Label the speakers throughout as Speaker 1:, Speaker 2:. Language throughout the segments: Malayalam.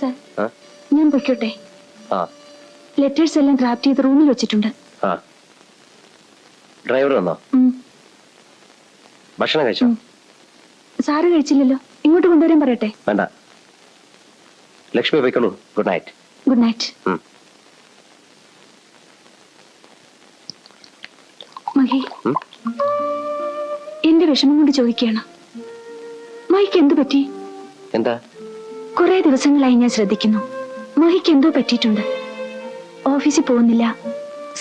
Speaker 1: സർ, ഞാൻ പൊയ്ക്കോട്ടെ? ലെറ്റേഴ്സ് എല്ലാം ഡ്രാഫ്റ്റ് ചെയ്ത് റൂമിൽ വെച്ചിട്ടുണ്ട്.
Speaker 2: ഡ്രൈവർ വന്നോ? ഭക്ഷണം കഴിച്ചോ?
Speaker 1: സാറ് കഴിച്ചില്ലല്ലോ, ഇങ്ങോട്ട് കൊണ്ടുവരാൻ പറയട്ടെ?
Speaker 2: വേണ്ട, ലക്ഷ്മി പോയിക്കോളൂ. Good night.
Speaker 1: Good night. Mahi, എന്റെ വിഷമം കൊണ്ട് ചോദിക്കുകയാണ്. മഹിക്ക് എന്തു പറ്റി?
Speaker 2: എന്താ?
Speaker 1: കുറെ ദിവസങ്ങളായി ഞാൻ ശ്രദ്ധിക്കുന്നു, മഹിക്ക് എന്തോ പറ്റിയിട്ടുണ്ട്. ഓഫീസിൽ പോകുന്നില്ല,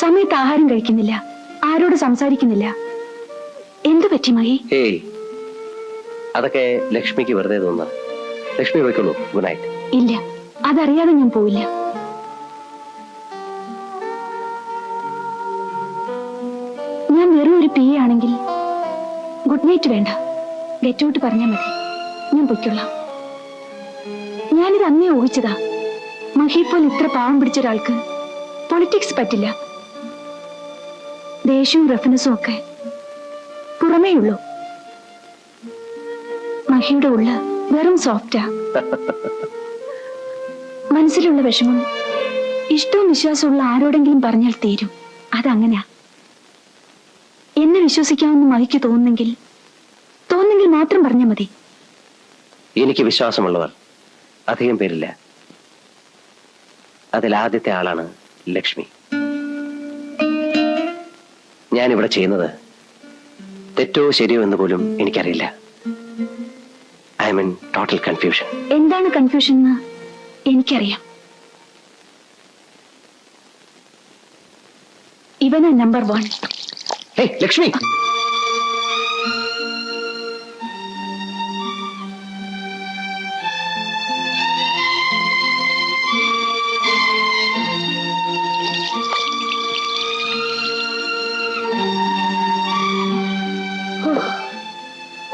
Speaker 1: സമയത്ത് ആഹാരം കഴിക്കുന്നില്ല, ആരോട് സംസാരിക്കുന്നില്ല. എന്തു പറ്റി മഹി?
Speaker 2: ഏയ്, അതൊക്കെ ലക്ഷ്മിക്ക് വെറുതെ തോന്നുന്നു. ലക്ഷ്മി പോയിക്കോളൂ. Good night.
Speaker 1: ഇല്ല, അതറിയാതെ ഞാൻ പോവില്ല. ഞാൻ വെറും ഒരു പി ആണെങ്കിൽ ഗുഡ് നൈറ്റ് വേണ്ട, ഗെറ്റ് ഔട്ട് പറഞ്ഞാൽ മതി. ഞാൻ പൊയ്ക്കൊള്ളാം. ഞാനിത് അന്നേ ഊഹിച്ചതാ. മഹി പോലെ ഇത്ര പാവം പിടിച്ച ഒരാൾക്ക് പൊളിറ്റിക്സ് പറ്റില്ല. ദേഷ്യവും റെഫറൻസും ഒക്കെ പുറമേ ഉള്ളൂ. മഹിയുടെ ഉള്ള വെറും സോഫ്റ്റാ. മനസ്സിലുള്ള വിഷമം ഇഷ്ടവും വിശ്വാസമുള്ള ആരോടെങ്കിലും പറഞ്ഞാൽ തീരും. അതങ്ങനെയാ. എന്നെ വിശ്വസിക്കാമെന്ന് മഹിക്ക് തോന്നുന്നെങ്കിൽ മാത്രം പറഞ്ഞാൽ മതി.
Speaker 2: എനിക്ക് വിശ്വാസമുള്ളവർ അധികം പേരില്ല. അതിൽ ആദ്യത്തെ ആളാണ് ലക്ഷ്മി. ഞാനിവിടെ ചെയ്യുന്നത് തെറ്റോ ശരിയോ എന്ന് പോലും എനിക്കറിയില്ല. I M in total confusion.
Speaker 1: എന്താണ് കൺഫ്യൂഷൻ എന്ന് എനിക്കറിയാം. ഇവനാ നമ്പർ 1.
Speaker 2: ലക്ഷ്മി,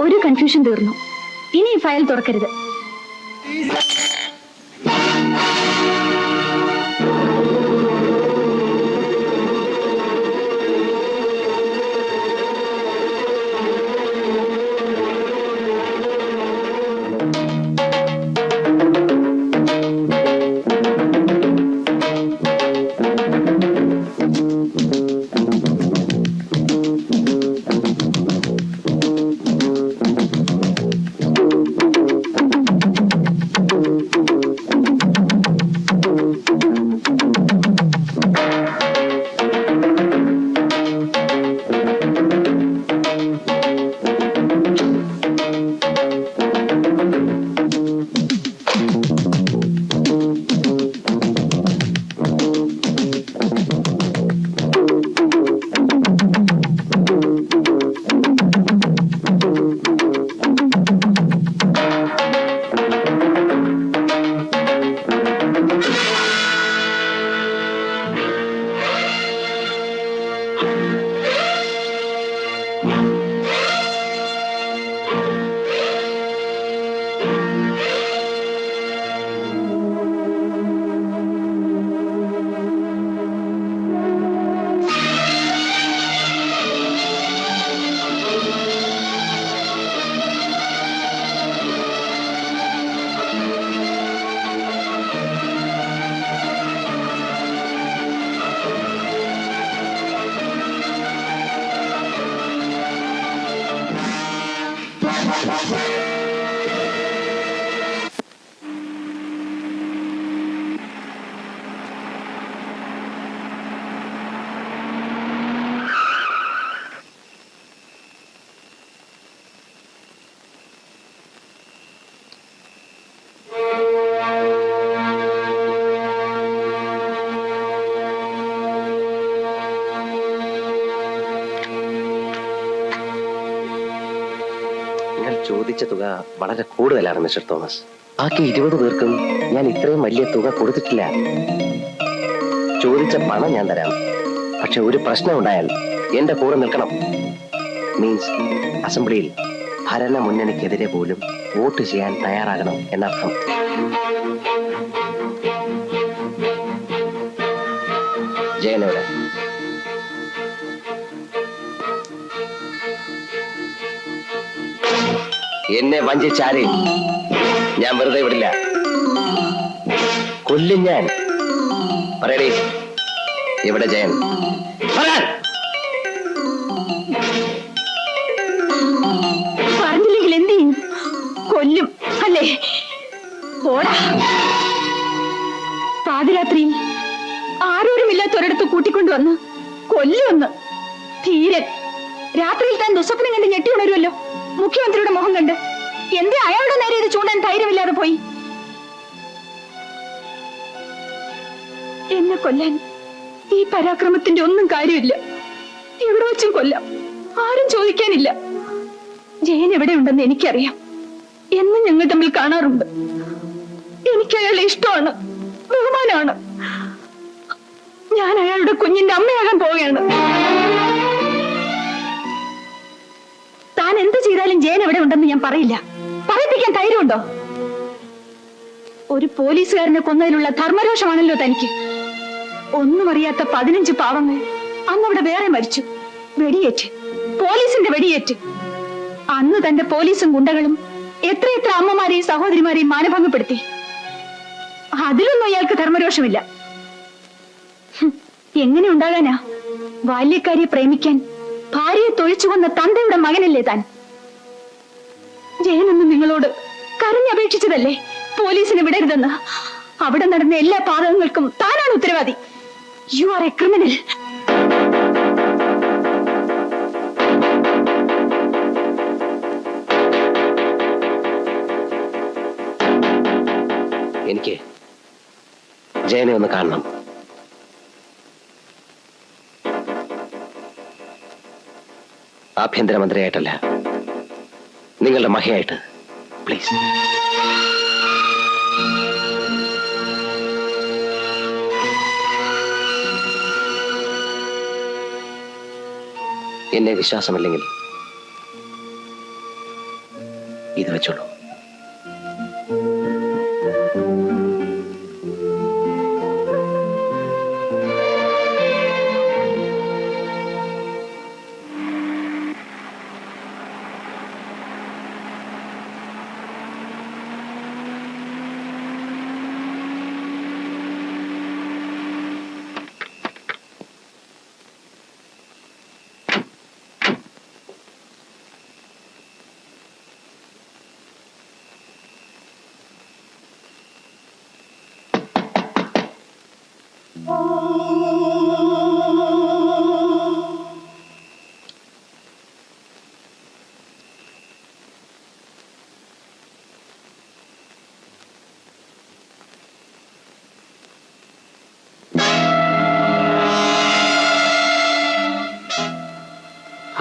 Speaker 1: ഒരു കൺഫ്യൂഷൻ തീർന്നു. ഇനി ഈ ഫയൽ തുറക്കരുത്.
Speaker 2: ചോദിച്ച തുക വളരെ കൂടുതലാണ് മിസ്റ്റർ തോമസ്. ബാക്കി 20 പേർക്കും ഞാൻ ഇത്രയും വലിയ തുക കൊടുത്തിട്ടില്ല. ചോദിച്ച പണം ഞാൻ തരാം, പക്ഷെ ഒരു പ്രശ്നം ഉണ്ടായാൽ എന്റെ കൂടെ നിൽക്കണം. മീൻസ് അസംബ്ലിയിൽ ഭരണ മുന്നണിക്കെതിരെ പോലും വോട്ട് ചെയ്യാൻ തയ്യാറാകണം എന്നർത്ഥം. ജയനോട് എന്നെ വഞ്ചിച്ചാരേ ഞാൻ വെറുതെ വിടില്ല. കൊല്ലും ഞാൻ. പറയടേ, എവിടെ ജയൻ? പറയാൻ.
Speaker 1: പറഞ്ഞില്ലെങ്കിൽ എന്ത് ചെയ്യും? കൊല്ലും അല്ലേ? പോടാ. പാതിരാത്രിയിൽ ആരോരുമില്ലാത്തൊരിടത്ത് കൂട്ടിക്കൊണ്ടുവന്ന് കൊല്ലുമെന്ന്. ധീരൻ. രാത്രിയിൽ താൻ ദുസ്വപ്നം കണ്ട് ഞെട്ടി ഉണരുമല്ലോ മുഖ്യമന്ത്രിയുടെ മുഖം കണ്ട്. എന്തേ അയാളുടെ നേരെ ഇത് ചൂണ്ടാൻ ധൈര്യമില്ലാതെ പോയി? എന്നെ കൊല്ലാൻ ഈ പരാക്രമത്തിന്റെ ഒന്നും കാര്യമില്ല. എവിടെ വെച്ചും കൊല്ലാം, ആരും ചോദിക്കാനില്ല. ജയൻ എവിടെയുണ്ടെന്ന് എനിക്കറിയാം. എന്നും ഞങ്ങൾ തമ്മിൽ കാണാറുണ്ട്. എനിക്ക് അയാളെ ഇഷ്ടമാണ്, ബഹുമാനമാണ്. ഞാൻ അയാളുടെ കുഞ്ഞിന്റെ അമ്മയാകാൻ പോവുകയാണ്. താൻ എന്ത് ചെയ്താലും ജയൻ എവിടെ ഉണ്ടെന്ന് ഞാൻ പറയില്ല. പറയിപ്പിക്കാൻ ധൈര്യമുണ്ടോ? ഒരു പോലീസുകാരനെ കൊന്നതിലുള്ള ധർമ്മരോഷമാണല്ലോ തനിക്ക്. ഒന്നും അറിയാത്ത 15 പാവങ്ങൾ അന്നവിടെ വേറെ മരിച്ചു. വെടിയേറ്റ്, പോലീസിന്റെ വെടിയേറ്റ്. അന്ന് തന്റെ പോലീസും ഗുണ്ടകളും എത്രയെത്ര അമ്മമാരെയും സഹോദരിമാരെയും മാനഭംഗപ്പെടുത്തി. അതിലൊന്നും അയാൾക്ക് ധർമ്മരോഷമില്ല. എങ്ങനെ ഉണ്ടാകാനാ? ബാല്യക്കാരിയെ പ്രേമിക്കാൻ ഭാര്യയെ തൊഴിച്ചു കൊന്ന തന്തയുടെ മകനല്ലേ താൻ? ജയനൊന്നും നിങ്ങളോട് കരഞ്ഞപേക്ഷിച്ചതല്ലേ പോലീസിനെ വിടരുതെന്ന്? അവിടെ നടന്ന എല്ലാ പാതകങ്ങൾക്കും താനാണ് ഉത്തരവാദി. You are A criminal.
Speaker 2: എനിക്ക് ജയനെ ഒന്ന് കാണണം. ആഭ്യന്തരമന്ത്രിയായിട്ടല്ല, നിങ്ങളുടെ മഹിയായിട്ട്. പ്ലീസ്. എന്നെ വിശ്വാസമില്ലെങ്കിൽ ഇത് വെച്ചോളൂ.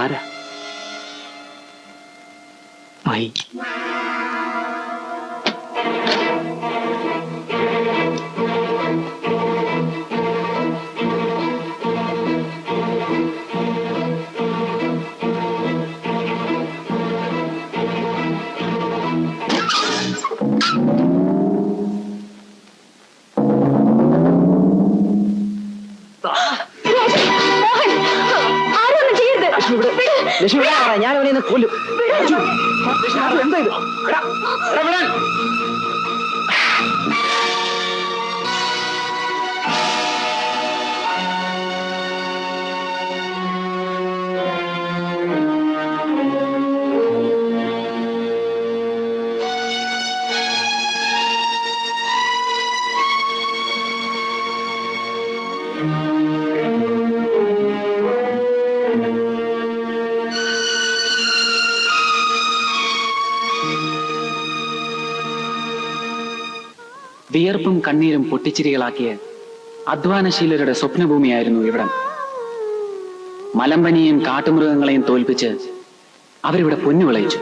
Speaker 3: ആരാ? മായി.
Speaker 2: ഞാൻ അവനെ കൊല്ലും. എന്താ ഇത്?
Speaker 3: വിയർപ്പും കണ്ണീരും പൊട്ടിച്ചിരികളാക്കിയ അധ്വാനശീലരുടെ സ്വപ്നഭൂമിയായിരുന്നു ഇവിടം. മലമ്പനിയും കാട്ടുമൃഗങ്ങളെയും തോൽപ്പിച്ച് അവരിവിടെ പൊന്നു വിളയിച്ചു.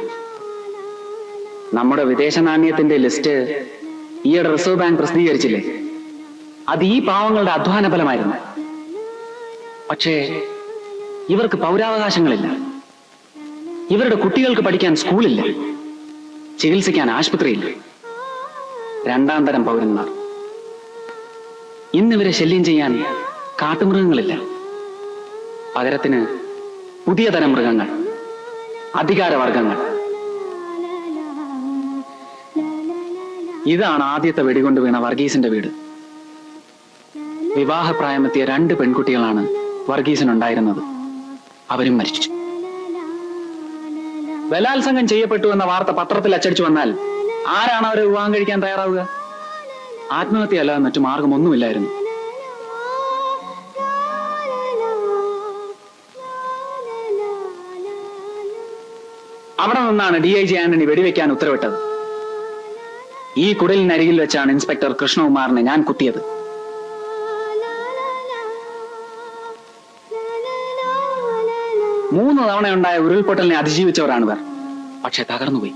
Speaker 3: നമ്മുടെ വിദേശ നാണ്യത്തിന്റെ ലിസ്റ്റ് ഈയിടെ റിസർവ് ബാങ്ക് പ്രസിദ്ധീകരിച്ചില്ലേ? അത് ഈ പാവങ്ങളുടെ അധ്വാന ഫലമായിരുന്നു. പക്ഷേ ഇവർക്ക് പൗരാവകാശങ്ങളില്ല. ഇവരുടെ കുട്ടികൾക്ക് പഠിക്കാൻ സ്കൂളില്ല, ചികിത്സിക്കാൻ ആശുപത്രിയില്ല. രണ്ടാം തരം പൗരന്മാർ. ഇന്നിവരെ ശല്യം ചെയ്യാൻ കാട്ടുമൃഗങ്ങളില്ല. പകരത്തിന് പുതിയ തരം മൃഗങ്ങൾ, അധികാരവർഗങ്ങൾ. ഇതാണ് ആദ്യത്തെ വെടികൊണ്ട് വീണ വർഗീസിന്റെ വീട്. വിവാഹപ്രായമെത്തിയ 2 പെൺകുട്ടികളാണ് വർഗീസിനുണ്ടായിരുന്നത്. അവരും മരിച്ചു. ബലാത്സംഗം ചെയ്യപ്പെട്ടു എന്ന വാർത്ത പത്രത്തിൽ അച്ചടിച്ചു വന്നാൽ ആരാണ് അവരെ വിവാഹം കഴിക്കാൻ തയ്യാറാവുക? ആത്മഹത്യ അല്ലാതെ മറ്റു മാർഗമൊന്നുമില്ലായിരുന്നു. അവിടെ നിന്നാണ് DIG ആന്റണി വെടിവെക്കാൻ ഉത്തരവിട്ടത്. ഈ കുടലിനരികിൽ വെച്ചാണ് ഇൻസ്പെക്ടർ കൃഷ്ണകുമാറിനെ ഞാൻ കുത്തിയത്. മൂന്ന് തവണയുണ്ടായ ഉരുൾപൊട്ടലിനെ അതിജീവിച്ചവരാണിവർ. പക്ഷെ തകർന്നുപോയി.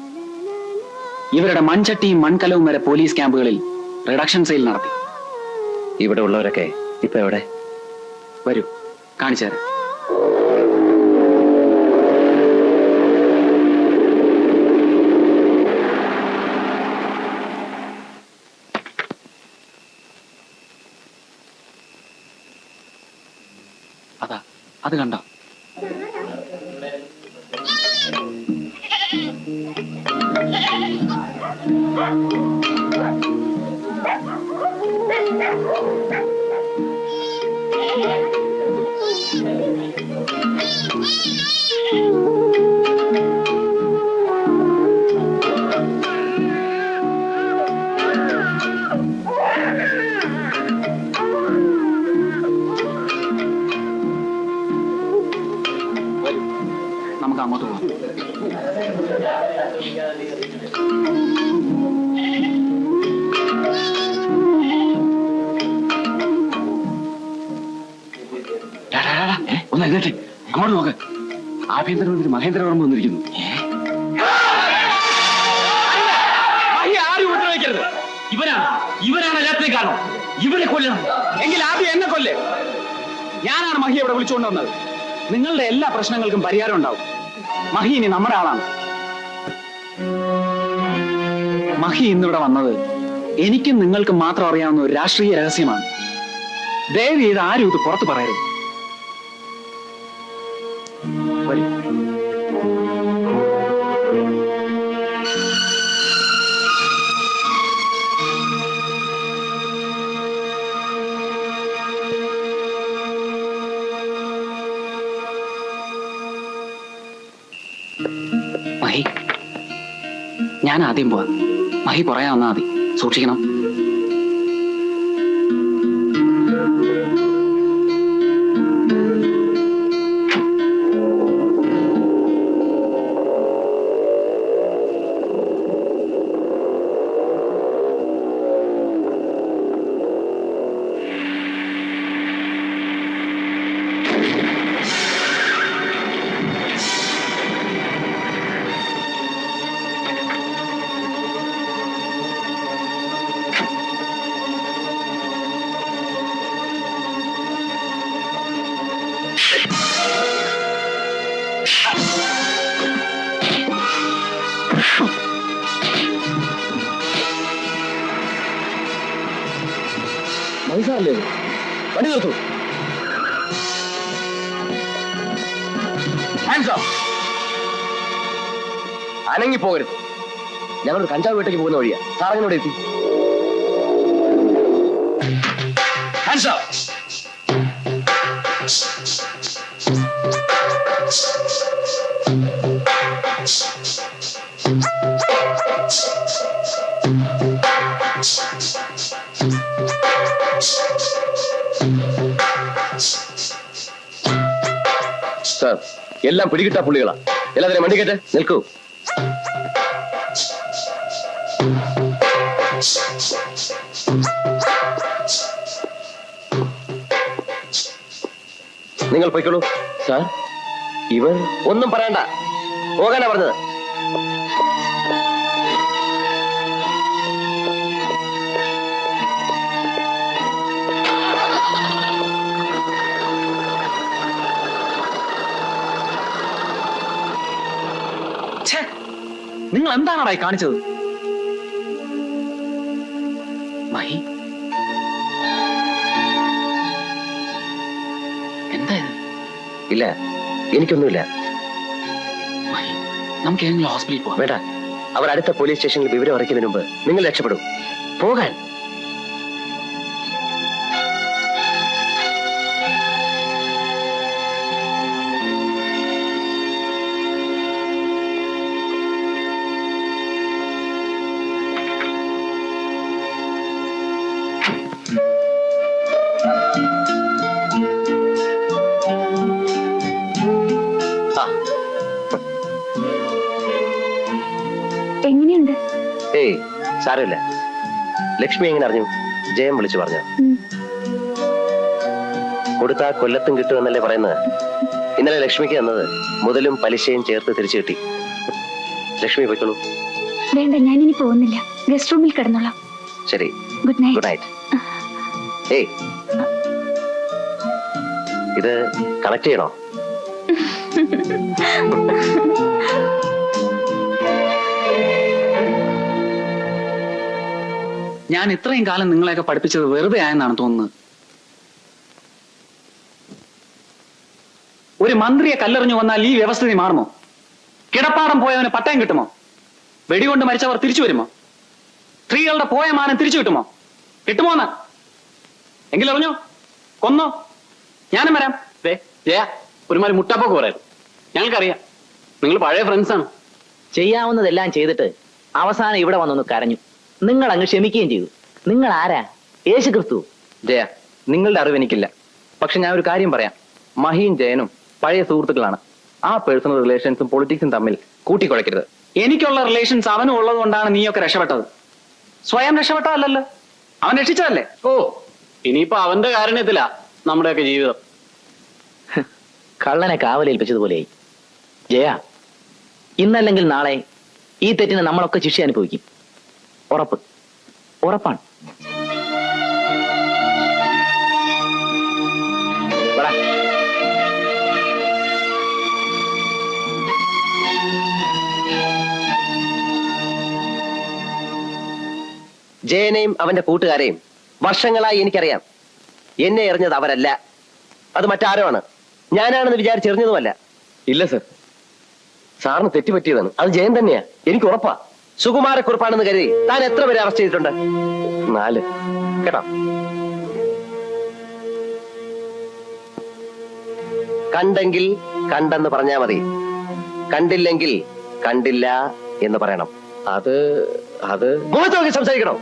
Speaker 3: ഇവരുടെ മൺചട്ടിയും മൺകലവും വരെ പോലീസ് ക്യാമ്പുകളിൽ റിഡക്ഷൻ സെയിൽ നടത്തി.
Speaker 2: ഇവിടെ ഉള്ളവരൊക്കെ ഇപ്പൊ എവിടെ?
Speaker 3: വരൂ, കാണിച്ചു തരാം. അതാ, അത് കണ്ടോ? നമുക്ക് അങ്ങോട്ട് പോകാം. ഒന്ന് എഴുന്നേറ്റ് അങ്ങോട്ട് നോക്ക്. ആഭ്യന്തരമന്ത്രി മഹേന്ദ്രവർമ്മ വന്നിരിക്കുന്നു. ആരും ഉപദ്രവിക്കരുത്. ഇവനാണ് എല്ലാത്തിനും കാരണം. ഇവരെ കൊല്ലണം. എങ്കിൽ ആദ്യം എന്നെ കൊല്ലേ. ഞാനാണ് മഹി ഇവിടെ വിളിച്ചുകൊണ്ട് വന്നത്. നിങ്ങളുടെ എല്ലാ പ്രശ്നങ്ങൾക്കും പരിഹാരം ഉണ്ടാവും. മഹി ഇനി നമ്മുടെ ആളാണ്. മഹി ഇന്നിവിടെ വന്നത് എനിക്കും നിങ്ങൾക്കും മാത്രം അറിയാവുന്ന ഒരു രാഷ്ട്രീയ രഹസ്യമാണ്. ദയവ് ചെയ്ത് ആരും ഇത് പുറത്തു പറയരുത്. വരൂ. മഹി, ഞാൻ ആദ്യം പോവാം. മഹി പറയാൻ വന്നാൽ മതി. സൂക്ഷിക്കണം. മൈസാറല്ലേ, വണ്ടി നിർത്തൂ.
Speaker 2: അനങ്ങി പോകരുത്. ഞങ്ങളൊരു കഞ്ചാവ് വീട്ടിലേക്ക് പോകുന്ന വഴിയാ. സാറങ്ങനോട് എത്തി. സാർ, എല്ലാം പിടികിട്ടാ പുള്ളികളാ. എല്ലാത്തിനും വണ്ടി കേട്ട് നിൽക്കൂ. നിങ്ങൾ പോയിക്കോളൂ. സാർ, ഇവർ ഒന്നും പറയണ്ട, പോകാനാ പറഞ്ഞത്.
Speaker 3: നിങ്ങൾ എന്താണായി കാണിച്ചത്? മഹി, എന്താ ഇത്?
Speaker 2: ഇല്ല, എനിക്കൊന്നുമില്ല.
Speaker 3: മഹി, നമുക്ക് ഏതെങ്കിലും ഹോസ്പിറ്റലിൽ പോകാം.
Speaker 2: വേണ്ട, അവർ അടുത്ത പോലീസ് സ്റ്റേഷനിൽ വിവരം അറിയിക്കുന്നതിന് മുമ്പ് നിങ്ങൾ രക്ഷപ്പെടും. പോകാൻ സാരമില്ല. ലക്ഷ്മി എങ്ങനെ അറിഞ്ഞു? ജയം വിളിച്ചു പറഞ്ഞു. കൊടുത്താ കൊല്ലത്തും കിട്ടുമെന്നല്ലേ പറയുന്നത്? ഇന്നലെ ലക്ഷ്മിക്ക് തന്നത് മുതലും പലിശയും ചേർത്ത് തിരിച്ചു കിട്ടി. ലക്ഷ്മി പോയിക്കോളൂ.
Speaker 1: വേണ്ട, ഞാനിനി പോകുന്നില്ല. ഗസ്റ്റ് റൂമിൽ കിടന്നോളാം.
Speaker 2: ശരി,
Speaker 1: ഗുഡ് നൈറ്റ്.
Speaker 2: Good night. ഏയ്, ഇത് കണക്ട് ചെയ്യണോ?
Speaker 3: ഞാൻ ഇത്രയും കാലം നിങ്ങളെയൊക്കെ പഠിപ്പിച്ചത് വെറുതെ ആയെന്നാണ് തോന്നുന്നത്. ഒരു മന്ത്രിയെ കല്ലെറിഞ്ഞു വന്നാൽ ഈ വ്യവസ്ഥിതി മാറുമോ? കിടപ്പാടം പോയവന് പട്ടയം കിട്ടുമോ? വെടികൊണ്ട് മരിച്ചവർ തിരിച്ചു വരുമോ? സ്ത്രീകളുടെ പോയ മാനം തിരിച്ചു കിട്ടുമോ? കിട്ടുമോന്ന് എങ്കിലറിഞ്ഞോ? കൊന്നോ? ഞാനും വരാം. ജയ, ഒരുമാതിരി മുട്ടപ്പൊക്കെ പറയാം. ഞങ്ങൾക്കറിയാം നിങ്ങൾ പഴയ ഫ്രണ്ട്സാണ്.
Speaker 4: ചെയ്യാവുന്നതെല്ലാം ചെയ്തിട്ട് അവസാനം ഇവിടെ വന്നൊന്ന് കരഞ്ഞു. നിങ്ങൾ അങ്ങ് ക്ഷമിക്കുകയും ചെയ്തു. നിങ്ങൾ ആരാ? യേശു ക്രിസ്തു.
Speaker 5: ജയ, നിങ്ങളുടെ അറിവ് എനിക്കില്ല. പക്ഷെ ഞാൻ ഒരു കാര്യം പറയാം. മഹിയും ജയനും പഴയ സുഹൃത്തുക്കളാണ്. ആ പേഴ്സണൽ റിലേഷൻസും പൊളിറ്റിക്സും തമ്മിൽ കൂട്ടിക്കുഴയ്ക്കരുത്.
Speaker 3: എനിക്കുള്ള റിലേഷൻസ് അവനും ഉള്ളത് കൊണ്ടാണ് നീയൊക്കെ രക്ഷപ്പെട്ടത്. സ്വയം രക്ഷപ്പെട്ടതല്ലല്ലോ, അവൻ രക്ഷിച്ചതല്ലേ.
Speaker 5: ഓ, ഇനിയിപ്പോ അവന്റെ കാരണത്തിലാ നമ്മുടെയൊക്കെ ജീവിതം.
Speaker 4: കള്ളനെ കാവലേൽപ്പിച്ചതുപോലെയായി. ജയ, ഇന്നല്ലെങ്കിൽ നാളെ ഈ തെറ്റിന് നമ്മളൊക്കെ ശിക്ഷ അനുഭവിക്കും. ഉറപ്പ്, ഉറപ്പാണ്.
Speaker 2: ജയനെയും അവന്റെ കൂട്ടുകാരെയും വർഷങ്ങളായി എനിക്കറിയാം. എന്നെ എറിഞ്ഞത് അവരല്ല, അത് മറ്റാരോ ആണ്. ഞാനാണെന്ന് വിചാരിച്ചെറിഞ്ഞതുമല്ല.
Speaker 5: ഇല്ല സർ, സാറിന് തെറ്റുപറ്റിയതാണ്. അത് ജയൻ തന്നെയാ, എനിക്ക് ഉറപ്പാ.
Speaker 2: സുകുമാരക്കുറിപ്പാണെന്ന് കരുതി താൻ എത്ര പേരെ അറസ്റ്റ് ചെയ്തിട്ടുണ്ട്?
Speaker 5: 4.
Speaker 2: കേട്ടോ, കണ്ടെങ്കിൽ കണ്ടെന്ന് പറഞ്ഞാ മതി, കണ്ടില്ലെങ്കിൽ കണ്ടില്ല എന്ന് പറയണം.
Speaker 5: അത്
Speaker 2: മുഖത്ത് നോക്കി സംസാരിക്കണോ?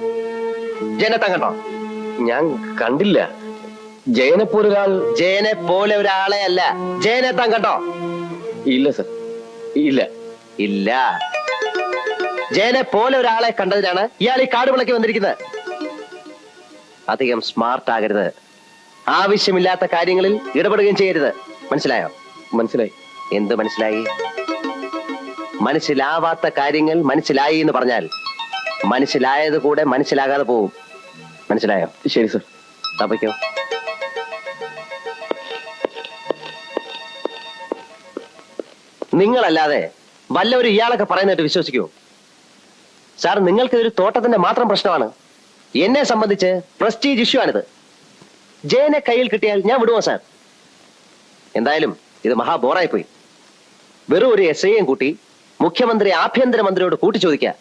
Speaker 2: ജയനെ കണ്ടോ?
Speaker 5: ഞാൻ കണ്ടില്ല. ജയനെ പോലൊരാൾ.
Speaker 2: ജയനെ പോലെ ഒരാളെ അല്ല, ജയനെ താൻ കണ്ടോ?
Speaker 5: ഇല്ല സർ, ഇല്ല.
Speaker 2: ഇല്ല. ജയനെ പോലെ ഒരാളെ കണ്ടതിനാണ് ഇയാൾ ഈ കാട് വിളക്കി വന്നിരിക്കുന്നത്. അധികം സ്മാർട്ട് ആകരുത്. ആവശ്യമില്ലാത്ത കാര്യങ്ങളിൽ ഇടപെടുകയും ചെയ്യരുത്. മനസ്സിലായോ?
Speaker 5: മനസ്സിലായി.
Speaker 2: എന്ത് മനസ്സിലായി? മനസ്സിലാവാത്ത കാര്യങ്ങൾ മനസ്സിലായി എന്ന് പറഞ്ഞാൽ മനസ്സിലായത് കൂടെ മനസ്സിലാകാതെ പോവും. മനസ്സിലായോ?
Speaker 5: ശരി സർ.
Speaker 2: തപ്പയ്ക്കോ. നിങ്ങളല്ലാതെ വല്ലവരും ഇയാളൊക്കെ പറയുന്നതായിട്ട് വിശ്വസിക്കുമോ? സാർ, നിങ്ങൾക്ക് ഇതൊരു തോട്ടത്തിന്റെ മാത്രം പ്രശ്നമാണ്. എന്നെ സംബന്ധിച്ച് പ്രസ്റ്റീജ് ഇഷ്യൂ ആണിത്. ജയനെ കയ്യിൽ കിട്ടിയാൽ ഞാൻ വിടുമോ സാർ? എന്തായാലും ഇത് മഹാബോറായി പോയി. വെറും ഒരു SIയും കൂട്ടി മുഖ്യമന്ത്രി ആഭ്യന്തരമന്ത്രിയോട് കൂട്ടിച്ചോദിക്കുക.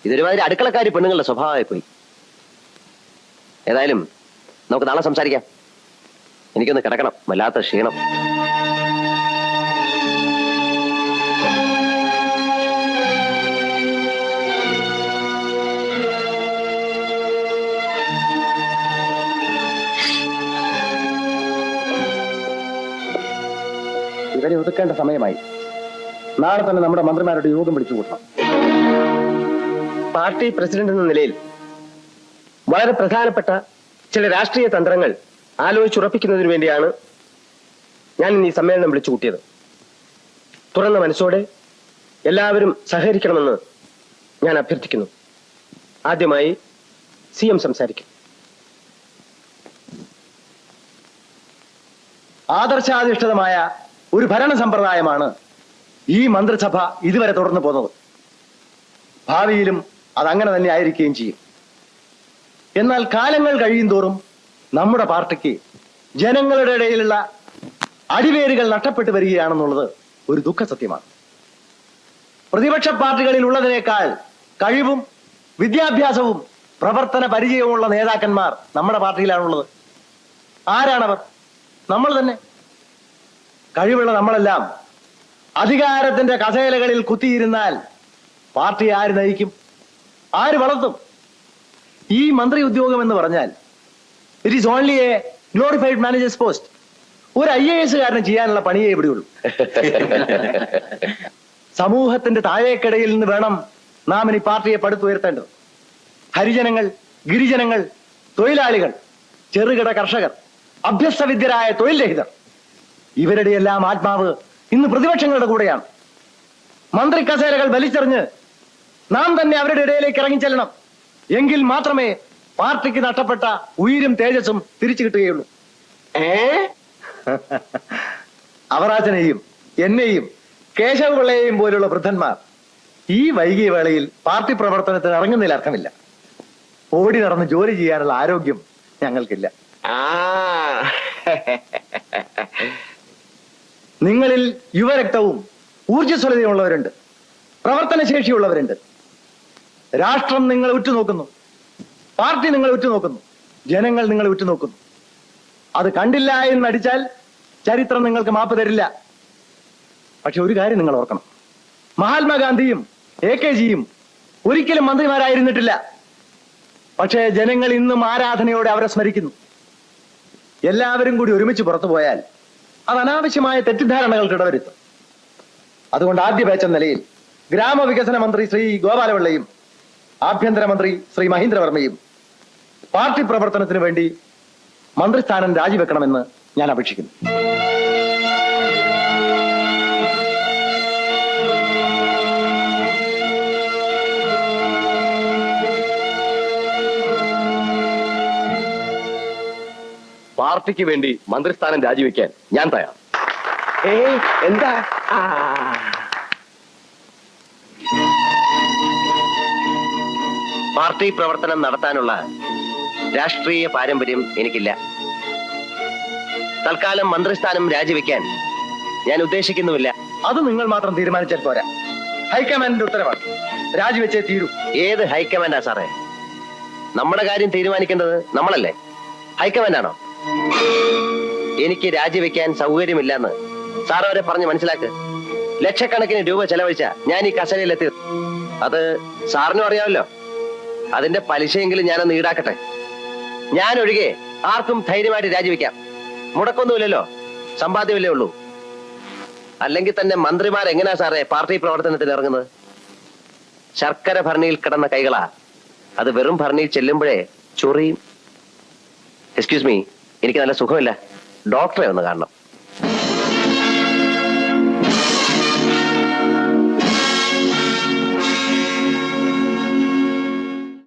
Speaker 2: ഇതൊരുമാതിരി അടുക്കളക്കാരി പെണ്ണുങ്ങളുടെ സ്വഭാവമായി പോയി. ഏതായാലും നമുക്ക് നാളെ സംസാരിക്കാം. എനിക്കൊന്ന് കിടക്കണം, വല്ലാത്ത ക്ഷീണം.
Speaker 5: ഇവരെ ഒതുക്കേണ്ട സമയമായി. നാളെ തന്നെ നമ്മുടെ മന്ത്രിമാരുടെ യോഗം വിളിച്ചു കൂട്ടണം.
Speaker 2: പാർട്ടി പ്രസിഡന്റ് എന്ന നിലയിൽ വളരെ പ്രധാനപ്പെട്ട ചില രാഷ്ട്രീയ തന്ത്രങ്ങൾ ആലോചിച്ചുറപ്പിക്കുന്നതിന് വേണ്ടിയാണ് ഞാൻ ഇന്ന് ഈ സമ്മേളനം വിളിച്ചു കൂട്ടിയത്. തുറന്ന മനസ്സോടെ എല്ലാവരും സഹകരിക്കണമെന്ന് ഞാൻ അഭ്യർത്ഥിക്കുന്നു. ആദ്യമായി CM സംസാരിക്കും.
Speaker 6: ആദർശാധിഷ്ഠിതമായ ഒരു ഭരണ സമ്പ്രദായമാണ് ഈ മന്ത്രിസഭ ഇതുവരെ തുടർന്നു പോകുന്നത്. ഭാവിയിലും അതങ്ങനെ തന്നെ ആയിരിക്കുകയും ചെയ്യും. എന്നാൽ കാലങ്ങൾ കഴിയും തോറും നമ്മുടെ പാർട്ടിക്ക് ജനങ്ങളുടെ ഇടയിലുള്ള അടിവേരുകൾ നഷ്ടപ്പെട്ടു വരികയാണെന്നുള്ളത് ഒരു ദുഃഖസത്യമാണ്. പ്രതിപക്ഷ പാർട്ടികളിൽ ഉള്ളതിനേക്കാൾ കഴിവും വിദ്യാഭ്യാസവും പ്രവർത്തന പരിചയവുമുള്ള നേതാക്കന്മാർ നമ്മുടെ പാർട്ടിയിലാണുള്ളത്. ആരാണവർ? നമ്മൾ തന്നെ. കഴിവുള്ള നമ്മളെല്ലാം അധികാരത്തിന്റെ കസേലകളിൽ കുത്തിയിരുന്നാൽ പാർട്ടി ആര് നയിക്കും? ആര് വളർത്തും? ഈ മന്ത്രി ഉദ്യോഗം എന്ന് പറഞ്ഞാൽ it is only A glorified managers post. ഒരു IAS കാരന് ചെയ്യാനുള്ള പണിയേ ഇവിടെയുള്ളൂ. സമൂഹത്തിന്റെ താഴേക്കിടയിൽ നിന്ന് വേണം നാം ഇനി പാർട്ടിയെ പടുത്തുയർത്തേണ്ടത്. ഹരിജനങ്ങൾ, ഗിരിജനങ്ങൾ, തൊഴിലാളികൾ, ചെറുകിട കർഷകർ, അഭ്യസ്തവിദ്യരായ തൊഴിൽ രഹിതർ, ഇവരുടെ എല്ലാം ആത്മാവ് ഇന്ന് പ്രതിപക്ഷങ്ങളുടെ കൂടെയാണ്. മന്ത്രി കസേരകൾ വലിച്ചെറിഞ്ഞ് നാം തന്നെ അവരുടെ ഇടയിലേക്ക് ഇറങ്ങിച്ചെല്ലണം. എങ്കിൽ മാത്രമേ പാർട്ടിക്ക് നഷ്ടപ്പെട്ട ഉയിരും തേജസ്സും തിരിച്ചു കിട്ടുകയുള്ളൂ. അവറാച്ചനെയും എന്നെയും കേശവപിള്ളയെയും പോലുള്ള വൃദ്ധന്മാർ ഈ വൈകിയ വേളയിൽ പാർട്ടി പ്രവർത്തനത്തിന് ഇറങ്ങുന്നതിൽ അർത്ഥമില്ല. ഓടി നടന്ന് ജോലി ചെയ്യാനുള്ള ആരോഗ്യം ഞങ്ങൾക്കില്ല. നിങ്ങളിൽ യുവരക്തവും ഊർജ്ജസ്വലതയുള്ളവരുണ്ട്, പ്രവർത്തനശേഷിയുള്ളവരുണ്ട്. രാഷ്ട്രം നിങ്ങളെ ഉറ്റുനോക്കുന്നു, പാർട്ടി നിങ്ങളെ ഉറ്റുനോക്കുന്നു, ജനങ്ങൾ നിങ്ങളെ ഉറ്റുനോക്കുന്നു. അത് കണ്ടില്ല എന്ന് നടിച്ചാൽ ചരിത്രം നിങ്ങൾക്ക് മാപ്പ് തരില്ല. പക്ഷെ ഒരു കാര്യം നിങ്ങൾ ഓർക്കണം, മഹാത്മാഗാന്ധിയും AKജിയും ഒരിക്കലും മന്ത്രിമാരായിരുന്നിട്ടില്ല. പക്ഷേ ജനങ്ങൾ ഇന്നും ആരാധനയോടെ അവരെ സ്മരിക്കുന്നു. എല്ലാവരും കൂടി ഒരുമിച്ച് പുറത്തു പോയാൽ അത് അനാവശ്യമായ തെറ്റിദ്ധാരണകൾക്ക് ഇടവരുത്തും. അതുകൊണ്ട് ആദ്യ ബാച്ച് എന്ന നിലയിൽ ഗ്രാമവികസന മന്ത്രി ശ്രീ ഗോപാലപിള്ളയും ആഭ്യന്തരമന്ത്രി ശ്രീ മഹീന്ദ്രവർമ്മയും പാർട്ടി പ്രവർത്തനത്തിന് വേണ്ടി മന്ത്രിസ്ഥാനം രാജിവെക്കണമെന്ന് ഞാൻ അപേക്ഷിക്കുന്നു.
Speaker 2: പാർട്ടിക്ക് വേണ്ടി മന്ത്രിസ്ഥാനം രാജിവെക്കാൻ ഞാൻ തയ്യാർ. എന്താ പാർട്ടി പ്രവർത്തനം നടത്താനുള്ള രാഷ്ട്രീയ പാരമ്പര്യം എനിക്കില്ല. തൽക്കാലം മന്ത്രിസ്ഥാനം രാജിവെക്കാൻ ഞാൻ ഉദ്ദേശിക്കുന്നുമില്ല.
Speaker 6: അത് നിങ്ങൾ മാത്രം തീരുമാനിച്ചാൽ പോരാ, ഹൈക്കമാൻഡിന്റെ ഉത്തരവാണ്. രാജിവെച്ചേ തീരൂ.
Speaker 2: ഏത് ഹൈക്കമാൻഡാ സാറേ? നമ്മുടെ കാര്യം തീരുമാനിക്കേണ്ടത് നമ്മളല്ലേ, ഹൈക്കമാൻഡാണോ? എനിക്ക് രാജിവെക്കാൻ സൗകര്യമില്ലെന്ന് സാർ അവരെ പറഞ്ഞ് മനസ്സിലാക്ക്. ലക്ഷക്കണക്കിന് രൂപ ചെലവഴിച്ച ഞാൻ ഈ കസേരയിലെത്തി. അത് സാറിനും അറിയാമല്ലോ. അതിന്റെ പലിശയെങ്കിലും ഞാനൊന്ന് ഈടാക്കട്ടെ. ഞാൻ ഒഴികെ ആർക്കും ധൈര്യമായിട്ട് രാജിവെക്കാം. മുടക്കൊന്നുമില്ലല്ലോ, സമ്പാദ്യമല്ലേ ഉള്ളൂ. അല്ലെങ്കിൽ തന്നെ മന്ത്രിമാർ എങ്ങനെയാ സാറേ പാർട്ടി പ്രവർത്തനത്തിന് ഇറങ്ങുന്നത്? ശർക്കര ഭരണിയിൽ കിടന്ന കൈകളാ, അത് വെറും ഭരണിയിൽ ചെല്ലുമ്പോഴേ ചൊറിയും. എക്സ്ക്യൂസ് മീ, എനിക്ക് നല്ല സുഖമില്ല, ഡോക്ടറെ ഒന്ന് കാണണം.